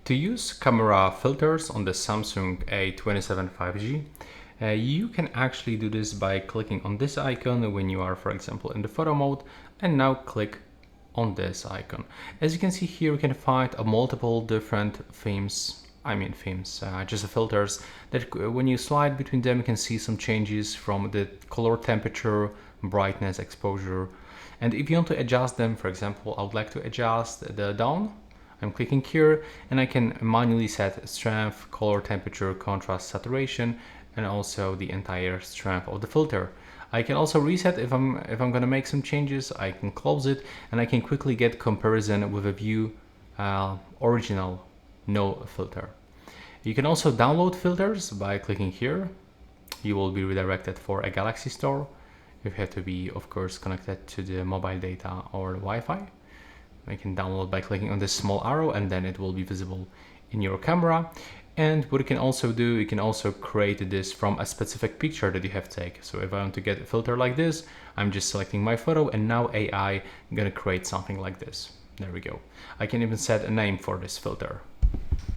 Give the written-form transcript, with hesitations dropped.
To use camera filters on the Samsung A27 5G, you can actually do this by clicking on this icon when you are, for example, in the photo mode, and now click on this icon. As you can see here, we can find multiple different themes, just filters that when you slide between them, you can see some changes from the color, temperature, brightness, exposure. And if you want to adjust them, for example, I would like to adjust the down. I'm clicking here and I can manually set strength, color, temperature, contrast, saturation, and also the entire strength of the filter. I can also reset if I'm gonna make some changes. I can close it and I can quickly get comparison with a view original no filter. You can also download filters by clicking here. You will be redirected for a Galaxy store. You have to be, of course, connected to the mobile data or Wi-Fi. You can download by clicking on this small arrow and then it will be visible in your camera. And what you can also do, you can also create this from a specific picture that you have taken. So if I want to get a filter like this, I'm just selecting my photo and now AI gonna create something like this. There we go. I can even set a name for this filter.